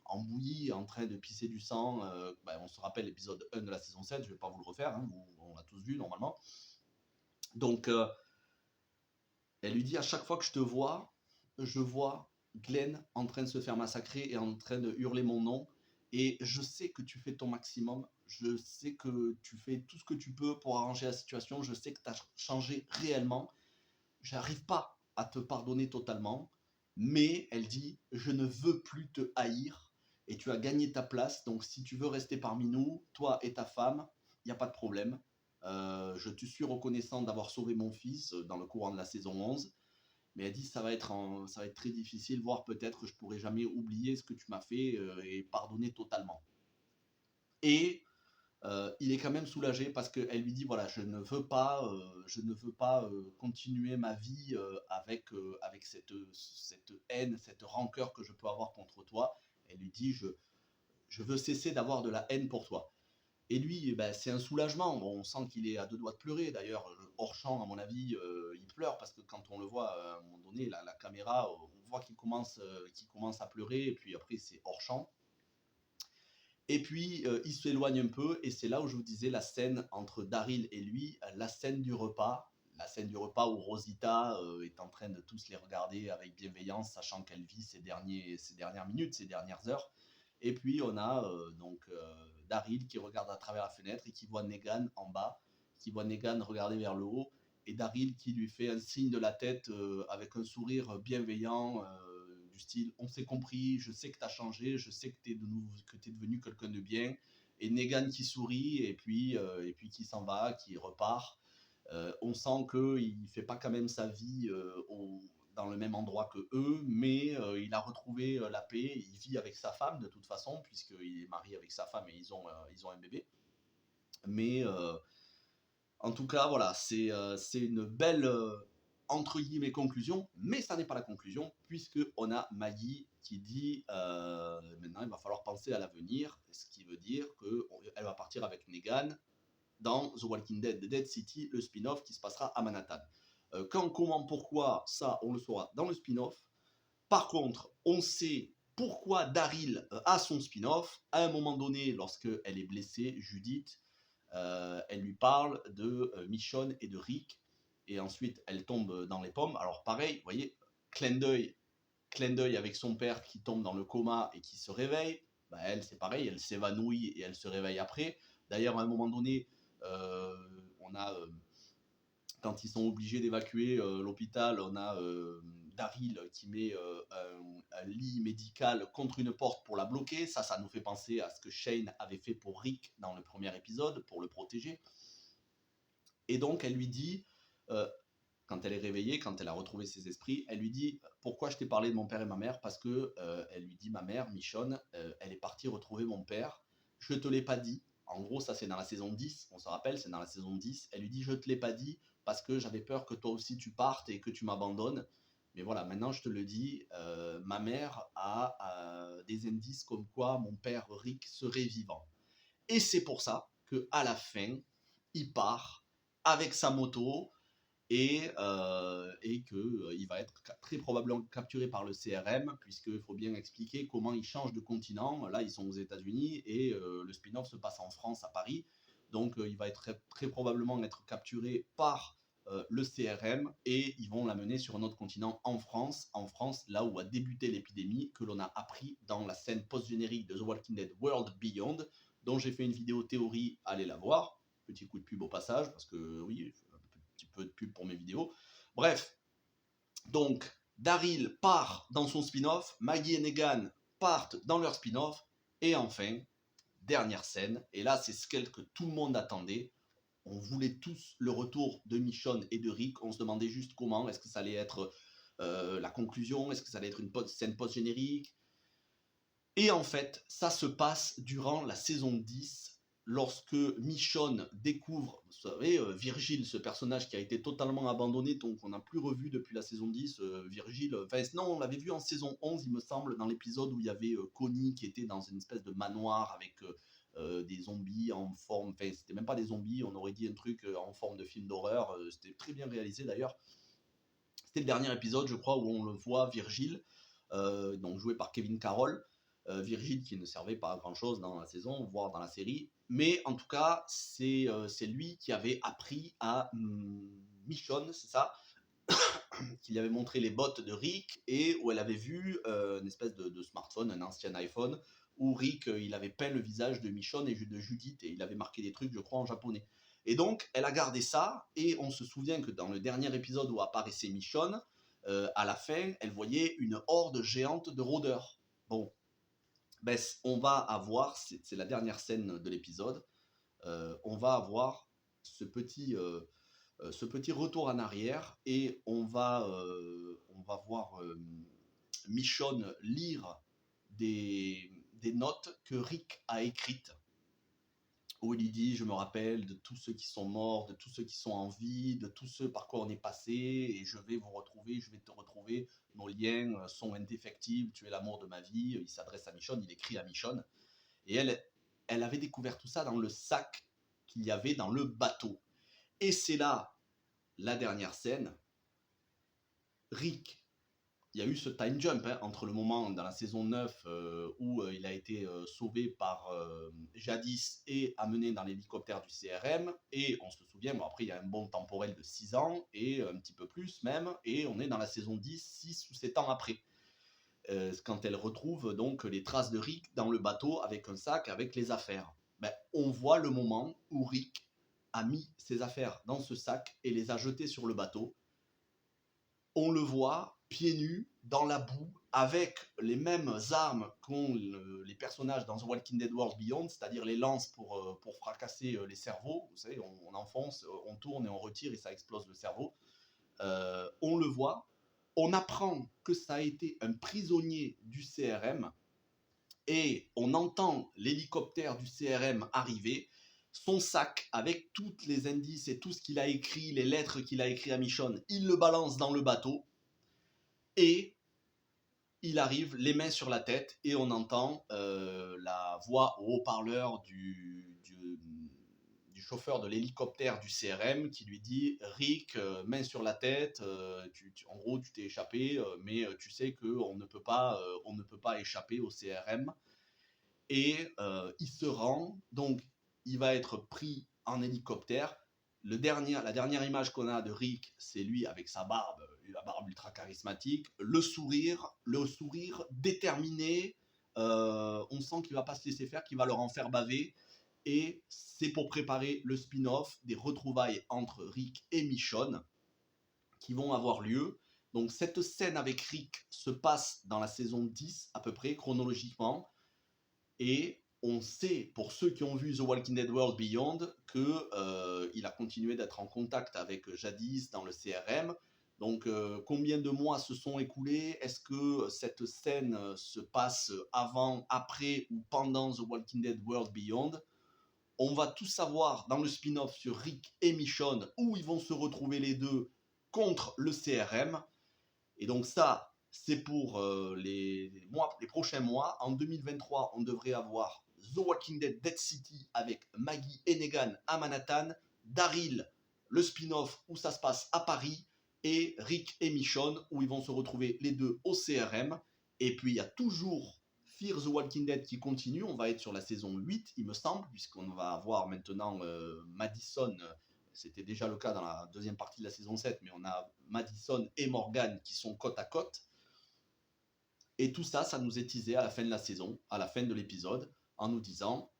Speaker 1: embouilli, en train de pisser du sang. On se rappelle l'épisode 1 de la saison 7, je ne vais pas vous le refaire, hein, on l'a tous vu normalement. Donc, elle lui dit à chaque fois que je te vois, je vois Glenn en train de se faire massacrer et en train de hurler mon nom. Et je sais que tu fais ton maximum. Je sais que tu fais tout ce que tu peux pour arranger la situation. Je sais que tu as changé réellement. J'arrive pas à te pardonner totalement. Mais elle dit, je ne veux plus te haïr. Et tu as gagné ta place. Donc si tu veux rester parmi nous, toi et ta femme, il n'y a pas de problème. Je te suis reconnaissant d'avoir sauvé mon fils dans le courant de la saison 11. Mais elle dit ça va être très difficile, voire peut-être je pourrai jamais oublier ce que tu m'as fait et pardonner totalement. Et il est quand même soulagé parce qu'elle lui dit voilà, je ne veux pas continuer ma vie avec cette haine, cette rancœur que je peux avoir contre toi. Elle lui dit je veux cesser d'avoir de la haine pour toi. Et lui, c'est un soulagement. Bon, on sent qu'il est à deux doigts de pleurer. D'ailleurs, hors champ, à mon avis, il pleure parce que quand on le voit, à un moment donné, la caméra, on voit qu'il commence à pleurer. Et puis après, c'est hors champ. Et puis, il s'éloigne un peu. Et c'est là où je vous disais la scène entre Daryl et lui, la scène du repas. La scène du repas où Rosita est en train de tous les regarder avec bienveillance, sachant qu'elle vit ses dernières minutes, ses dernières heures. Et puis on a Daryl qui regarde à travers la fenêtre et qui voit Negan en bas, qui voit Negan regarder vers le haut, et Daryl qui lui fait un signe de la tête avec un sourire bienveillant du style on s'est compris, je sais que tu as changé, je sais que tu es devenu quelqu'un de bien, et Negan qui sourit et puis qui s'en va, qui repart. On sent qu'il ne fait pas quand même sa vie dans le même endroit que eux, mais il a retrouvé la paix, il vit avec sa femme de toute façon, puisqu'il est marié avec sa femme et ils ont un bébé. Mais en tout cas, voilà, c'est une belle, entre guillemets, conclusion, mais ça n'est pas la conclusion, puisqu'on a Maggie qui dit maintenant il va falloir penser à l'avenir, ce qui veut dire qu'elle va partir avec Negan dans The Walking Dead, The Dead City, le spin-off qui se passera à Manhattan. Quand, comment, pourquoi, ça, on le saura dans le spin-off. Par contre, on sait pourquoi Daryl a son spin-off. À un moment donné, lorsqu'elle est blessée, Judith, elle lui parle de Michonne et de Rick. Et ensuite, elle tombe dans les pommes. Alors pareil, vous voyez, clin d'œil avec son père qui tombe dans le coma et qui se réveille. Elle, c'est pareil, elle s'évanouit et elle se réveille après. D'ailleurs, à un moment donné, on a, quand ils sont obligés d'évacuer l'hôpital, on a Daryl qui met un lit médical contre une porte pour la bloquer. Ça nous fait penser à ce que Shane avait fait pour Rick dans le premier épisode, pour le protéger. Et donc, elle lui dit, quand elle est réveillée, quand elle a retrouvé ses esprits, elle lui dit « Pourquoi je t'ai parlé de mon père et ma mère ?» Parce que elle lui dit « Ma mère, Michonne, elle est partie retrouver mon père. Je te l'ai pas dit. » En gros, ça c'est dans la saison 10, on se rappelle, c'est dans la saison 10. Elle lui dit « Je te l'ai pas dit parce que j'avais peur que toi aussi tu partes et que tu m'abandonnes. Mais voilà, maintenant je te le dis, ma mère a des indices comme quoi mon père Rick serait vivant. » Et c'est pour ça qu'à la fin, il part avec sa moto, et qu'il va être très probablement capturé par le CRM, puisqu'il faut bien expliquer comment ils changent de continent. Là, ils sont aux États-Unis et le spin-off se passe en France, à Paris. Donc, il va être très probablement être capturé par le CRM et ils vont l'amener sur un autre continent en France, là où a débuté l'épidémie, que l'on a appris dans la scène post-générique de The Walking Dead World Beyond, dont j'ai fait une vidéo théorie, allez la voir. Petit coup de pub au passage, parce que oui, petit peu de pub pour mes vidéos. Bref, donc Daryl part dans son spin-off, Maggie et Negan partent dans leur spin-off. Et enfin, dernière scène, et là c'est ce que tout le monde attendait. On voulait tous le retour de Michonne et de Rick. On se demandait juste comment. Est-ce que ça allait être la conclusion? Est-ce que ça allait être une scène post-générique? Et en fait, ça se passe durant la saison 10, lorsque Michonne découvre, vous savez, Virgile, ce personnage qui a été totalement abandonné, donc on n'a plus revu depuis la saison 10, Virgile, enfin non, on l'avait vu en saison 11, il me semble, dans l'épisode où il y avait Connie qui était dans une espèce de manoir avec des zombies en forme, enfin c'était même pas des zombies, on aurait dit un truc en forme de film d'horreur, c'était très bien réalisé d'ailleurs. C'était le dernier épisode, je crois, où on le voit, Virgile, donc joué par Kevin Carroll, Virgile qui ne servait pas à grand chose dans la saison, voire dans la série. Mais en tout cas, c'est lui qui avait appris à Michonne, c'est ça, qui lui avait montré les bottes de Rick et où elle avait vu une espèce de smartphone, un ancien iPhone, où Rick, il avait peint le visage de Michonne et de Judith et il avait marqué des trucs, je crois, en japonais. Et donc, elle a gardé ça et on se souvient que dans le dernier épisode où apparaissait Michonne, à la fin, elle voyait une horde géante de rôdeurs. Bon, ben, on va avoir, c'est la dernière scène de l'épisode, on va avoir ce petit retour en arrière et on va voir Michonne lire des notes que Rick a écrites où il dit je me rappelle de tous ceux qui sont morts, de tous ceux qui sont en vie, de tous ceux par quoi on est passé et je vais vous retrouver, je vais te retrouver, nos liens sont indéfectibles, tu es l'amour de ma vie. Il s'adresse à Michonne, il écrit à Michonne et elle avait découvert tout ça dans le sac qu'il y avait dans le bateau. Et c'est là la dernière scène. Rick, il y a eu ce time jump entre le moment dans la saison 9 où il a été sauvé par Jadis et amené dans l'hélicoptère du CRM. Et on se souvient, bon, après il y a un bond temporel de 6 ans et un petit peu plus même. Et on est dans la saison 10, 6 ou 7 ans après. Quand elle retrouve donc les traces de Rick dans le bateau avec un sac avec les affaires. Ben, on voit le moment où Rick a mis ses affaires dans ce sac et les a jetées sur le bateau. On le voit pieds nus dans la boue avec les mêmes armes qu'ont les personnages dans The Walking Dead World Beyond, c'est-à-dire les lances pour fracasser les cerveaux. Vous savez, on enfonce, on tourne et on retire et ça explose le cerveau. On le voit. On apprend que ça a été un prisonnier du CRM et on entend l'hélicoptère du CRM arriver, son sac avec tous les indices et tout ce qu'il a écrit, les lettres qu'il a écrites à Michonne, il le balance dans le bateau et il arrive les mains sur la tête et on entend la voix au haut-parleur du chauffeur de l'hélicoptère du CRM qui lui dit Rick, main sur la tête, en gros tu t'es échappé, mais tu sais qu'on ne peut pas échapper au CRM. Et il se rend, donc il va être pris en hélicoptère. La dernière image qu'on a de Rick, c'est lui avec sa barbe, la barbe ultra charismatique, le sourire déterminé. On sent qu'il va pas se laisser faire, qu'il va leur en faire baver. Et c'est pour préparer le spin-off des retrouvailles entre Rick et Michonne qui vont avoir lieu. Donc cette scène avec Rick se passe dans la saison 10 à peu près chronologiquement. Et on sait, pour ceux qui ont vu The Walking Dead World Beyond, qu'il a continué d'être en contact avec Jadis dans le CRM. Donc, combien de mois se sont écoulés? Est-ce que cette scène se passe avant, après ou pendant The Walking Dead World Beyond? On va tout savoir dans le spin-off sur Rick et Michonne, où ils vont se retrouver les deux contre le CRM. Et donc ça, c'est pour les prochains mois. En 2023, on devrait avoir The Walking Dead Dead City avec Maggie et Negan à Manhattan, Daryl, le spin-off où ça se passe à Paris, et Rick et Michonne où ils vont se retrouver les deux au CRM. Et puis il y a toujours Fear the Walking Dead qui continue. On va être sur la saison 8, il me semble, puisqu'on va avoir maintenant Madison. C'était déjà le cas dans la deuxième partie de la saison 7, mais on a Madison et Morgan qui sont côte à côte. Et tout ça, ça nous est teasé à la fin de la saison, à la fin de l'épisode, en nous disant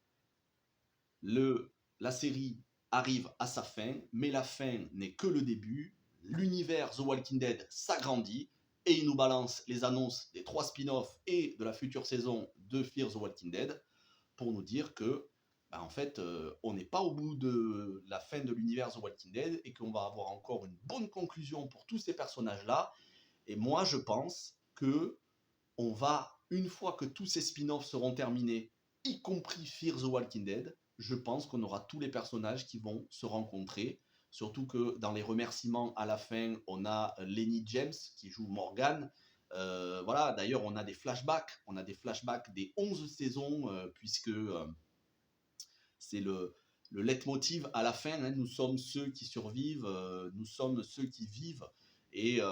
Speaker 1: la série arrive à sa fin, mais la fin n'est que le début. L'univers The Walking Dead s'agrandit et il nous balance les annonces des 3 spin-offs et de la future saison de Fear the Walking Dead pour nous dire que, bah, en fait, on n'est pas au bout de la fin de l'univers The Walking Dead et qu'on va avoir encore une bonne conclusion pour tous ces personnages-là. Et moi, je pense que on va, une fois que tous ces spin-offs seront terminés, y compris Fear the Walking Dead, je pense qu'on aura tous les personnages qui vont se rencontrer. Surtout que dans les remerciements à la fin, on a Lenny James qui joue Morgan. Voilà, d'ailleurs, on a des flashbacks des 11 saisons, puisque c'est le leitmotiv à la fin. Hein, nous sommes ceux qui survivent, nous sommes ceux qui vivent. Et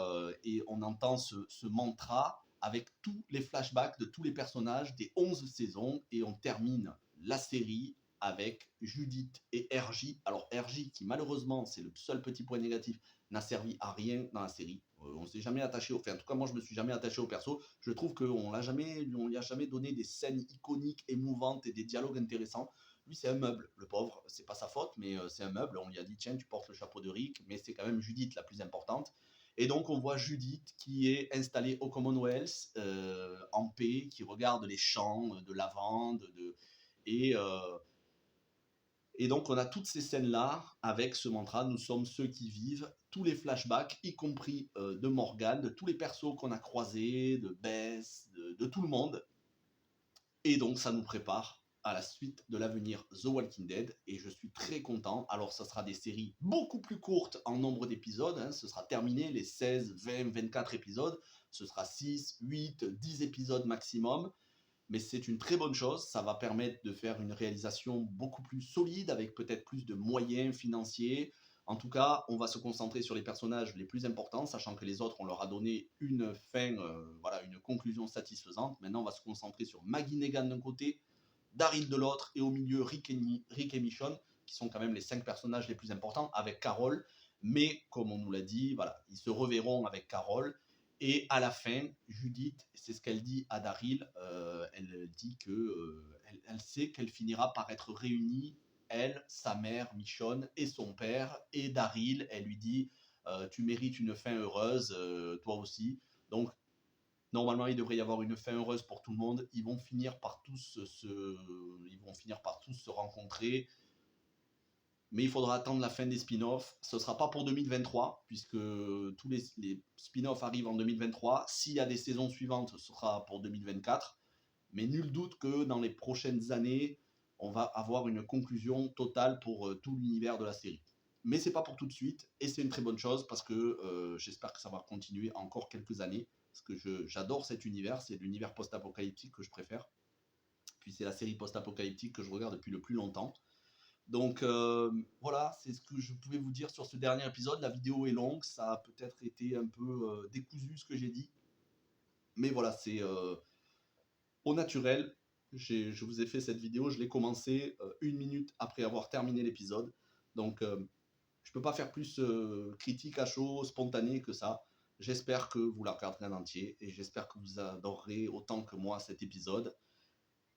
Speaker 1: on entend ce mantra avec tous les flashbacks de tous les personnages des 11 saisons. Et on termine la série avec Judith et RJ. Alors RJ, qui malheureusement, c'est le seul petit point négatif, n'a servi à rien dans la série. On ne s'est jamais attaché au... Enfin, en tout cas, moi, je me suis jamais attaché au perso. Je trouve qu'on lui a jamais donné des scènes iconiques, émouvantes et des dialogues intéressants. Lui, c'est un meuble, le pauvre. C'est pas sa faute, mais c'est un meuble. On lui a dit, tiens, tu portes le chapeau de Rick, mais c'est quand même Judith la plus importante. Et donc, on voit Judith qui est installée au Commonwealth, en paix, qui regarde les champs de lavande. Et, euh, et donc, on a toutes ces scènes-là avec ce mantra, nous sommes ceux qui vivent, tous les flashbacks, y compris de Morgan, de tous les persos qu'on a croisés, de Bess, de tout le monde. Et donc, ça nous prépare à la suite de l'avenir The Walking Dead. Et je suis très content. Alors, ça sera des séries beaucoup plus courtes en nombre d'épisodes. Hein. Ce sera terminé, les 16, 20, 24 épisodes. Ce sera 6, 8, 10 épisodes maximum. Mais c'est une très bonne chose. Ça va permettre de faire une réalisation beaucoup plus solide, avec peut-être plus de moyens financiers. En tout cas, on va se concentrer sur les personnages les plus importants, sachant que les autres, on leur a donné une fin, voilà, une conclusion satisfaisante. Maintenant, on va se concentrer sur Maggie Negan d'un côté, Daryl de l'autre, et au milieu Rick et Michonne, qui sont quand même les 5 personnages les plus importants, avec Carol. Mais comme on nous l'a dit, voilà, ils se reverront avec Carol. Et à la fin, Judith, c'est ce qu'elle dit à Daryl, elle dit que elle sait qu'elle finira par être réunie, elle, sa mère, Michonne, et son père, et Daryl, elle lui dit tu mérites une fin heureuse, toi aussi. Donc, normalement, il devrait y avoir une fin heureuse pour tout le monde. Ils vont finir par tous se rencontrer. Mais il faudra attendre la fin des spin-offs. Ce ne sera pas pour 2023, puisque tous les spin-offs arrivent en 2023. S'il y a des saisons suivantes, ce sera pour 2024. Mais nul doute que dans les prochaines années, on va avoir une conclusion totale pour tout l'univers de la série. Mais c'est pas pour tout de suite, et c'est une très bonne chose, parce que j'espère que ça va continuer encore quelques années, parce que j'adore cet univers, c'est l'univers post-apocalyptique que je préfère. Puis c'est la série post-apocalyptique que je regarde depuis le plus longtemps. Donc voilà, c'est ce que je pouvais vous dire sur ce dernier épisode. La vidéo est longue, ça a peut-être été un peu décousu ce que j'ai dit. Mais voilà, c'est au naturel. Je vous ai fait cette vidéo, je l'ai commencé 1 minute après avoir terminé l'épisode. Donc je ne peux pas faire plus critique à chaud, spontané que ça. J'espère que vous la regarderez en entier et j'espère que vous adorerez autant que moi cet épisode.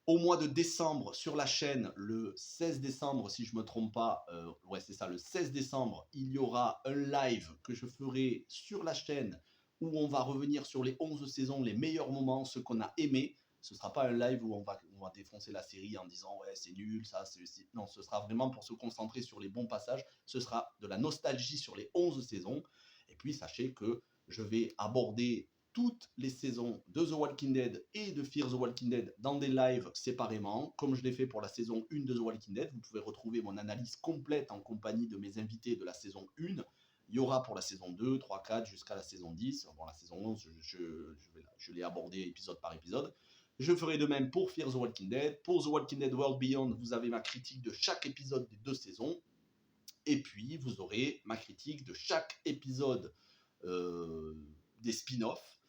Speaker 1: Au mois de décembre, sur la chaîne, le 16 décembre, si je ne me trompe pas, ouais c'est ça, le 16 décembre, il y aura un live que je ferai sur la chaîne où on va revenir sur les 11 saisons, les meilleurs moments, ce qu'on a aimé. Ce ne sera pas un live où on va défoncer la série en disant ouais c'est nul, ça c'est... Non, ce sera vraiment pour se concentrer sur les bons passages. Ce sera de la nostalgie sur les 11 saisons. Et puis sachez que je vais aborder toutes les saisons de The Walking Dead et de Fear the Walking Dead dans des lives séparément, comme je l'ai fait pour la saison 1 de The Walking Dead. Vous pouvez retrouver mon analyse complète en compagnie de mes invités de la saison 1. Il y aura pour la saison 2, 3, 4 jusqu'à la saison 10. Bon, la saison 11, je l'ai abordé épisode par épisode. Je ferai de même pour Fear the Walking Dead. Pour The Walking Dead World Beyond, vous avez ma critique de chaque épisode des 2 saisons. Et puis, vous aurez ma critique de chaque épisode des spin-offs.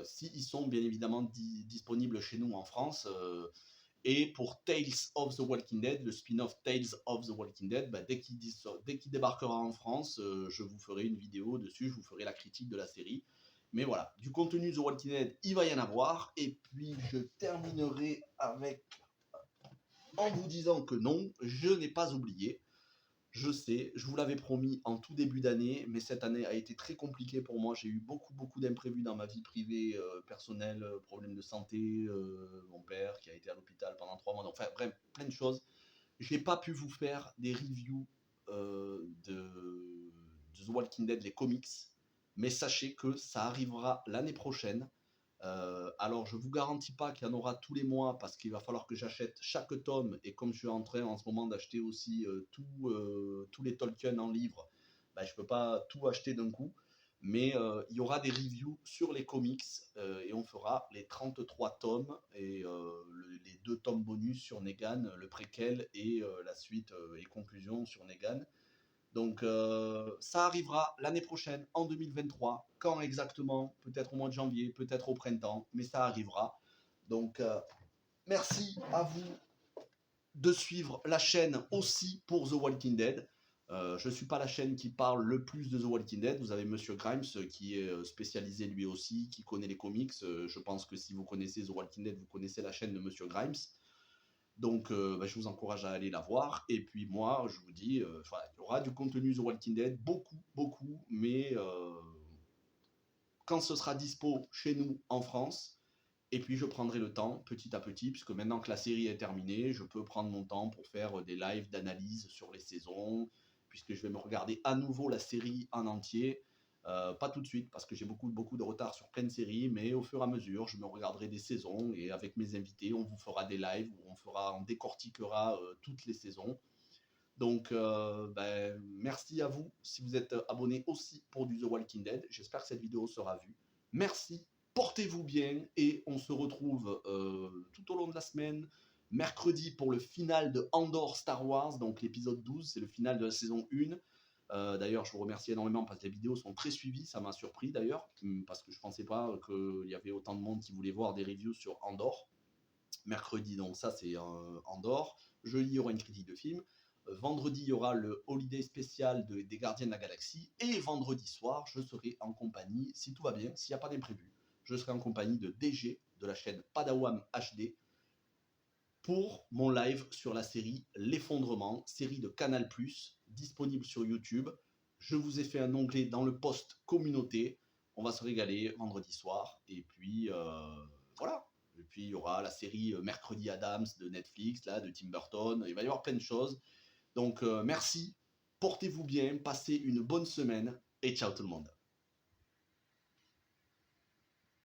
Speaker 1: S'ils sont bien évidemment disponibles chez nous en France. Et pour Tales of the Walking Dead, le spin-off Tales of the Walking Dead, bah, dès qu'il débarquera en France, je vous ferai une vidéo dessus, je vous ferai la critique de la série. Mais voilà, du contenu The Walking Dead, il va y en avoir. Et puis je terminerai avec en vous disant que non, je n'ai pas oublié. Je sais, je vous l'avais promis en tout début d'année, mais cette année a été très compliquée pour moi. J'ai eu beaucoup d'imprévus dans ma vie privée, personnelle, problèmes de santé, mon père qui a été à l'hôpital pendant 3 mois, enfin bref, plein de choses. J'ai pas pu vous faire des reviews de The Walking Dead, les comics, mais sachez que ça arrivera l'année prochaine. Alors, je vous garantis pas qu'il y en aura tous les mois parce qu'il va falloir que j'achète chaque tome. Et comme je suis en train en ce moment d'acheter aussi tous les Tolkien en livre, bah, je peux pas tout acheter d'un coup. Mais il y aura des reviews sur les comics et on fera les 33 tomes et les 2 tomes bonus sur Negan, le préquel et la suite et conclusion sur Negan. Donc ça arrivera l'année prochaine, en 2023. Quand exactement? Peut-être au mois de janvier, peut-être au printemps, mais ça arrivera. Donc merci à vous de suivre la chaîne aussi pour The Walking Dead. Je ne suis pas la chaîne qui parle le plus de The Walking Dead. Vous avez Monsieur Grimes qui est spécialisé lui aussi, qui connaît les comics. Je pense que si vous connaissez The Walking Dead, vous connaissez la chaîne de Monsieur Grimes. Donc, bah, je vous encourage à aller la voir. Et puis moi, je vous dis, voilà, il y aura du contenu The Walking Dead, beaucoup, mais quand ce sera dispo chez nous en France, et puis je prendrai le temps petit à petit, puisque maintenant que la série est terminée, je peux prendre mon temps pour faire des lives d'analyse sur les saisons, puisque je vais me regarder à nouveau la série en entier. Pas tout de suite, parce que j'ai beaucoup de retard sur plein de séries, mais au fur et à mesure, je me regarderai des saisons, et avec mes invités, on vous fera des lives, où on décortiquera toutes les saisons. Donc, ben, merci à vous si vous êtes abonné aussi pour du The Walking Dead. J'espère que cette vidéo sera vue. Merci, portez-vous bien et on se retrouve tout au long de la semaine, mercredi pour le final de Andor Star Wars, donc l'épisode 12, c'est le final de la saison 1. D'ailleurs, je vous remercie énormément parce que les vidéos sont très suivies, ça m'a surpris d'ailleurs, parce que je ne pensais pas qu'il y avait autant de monde qui voulait voir des reviews sur Andor. Mercredi, donc ça c'est Andorre. Jeudi, il y aura une critique de film. Vendredi, il y aura le holiday spécial des Gardiens de la Galaxie. Et vendredi soir, je serai en compagnie, si tout va bien, s'il n'y a pas d'imprévu, je serai en compagnie de DG de la chaîne Padawan HD pour mon live sur la série L'Effondrement, série de Canal+, disponible sur YouTube. Je vous ai fait un onglet dans le post communauté. On va se régaler vendredi soir. Et puis, voilà. Et puis, il y aura la série Mercredi Adams de Netflix, là, de Tim Burton. Il va y avoir plein de choses. Donc, merci. Portez-vous bien. Passez une bonne semaine. Et ciao tout le monde.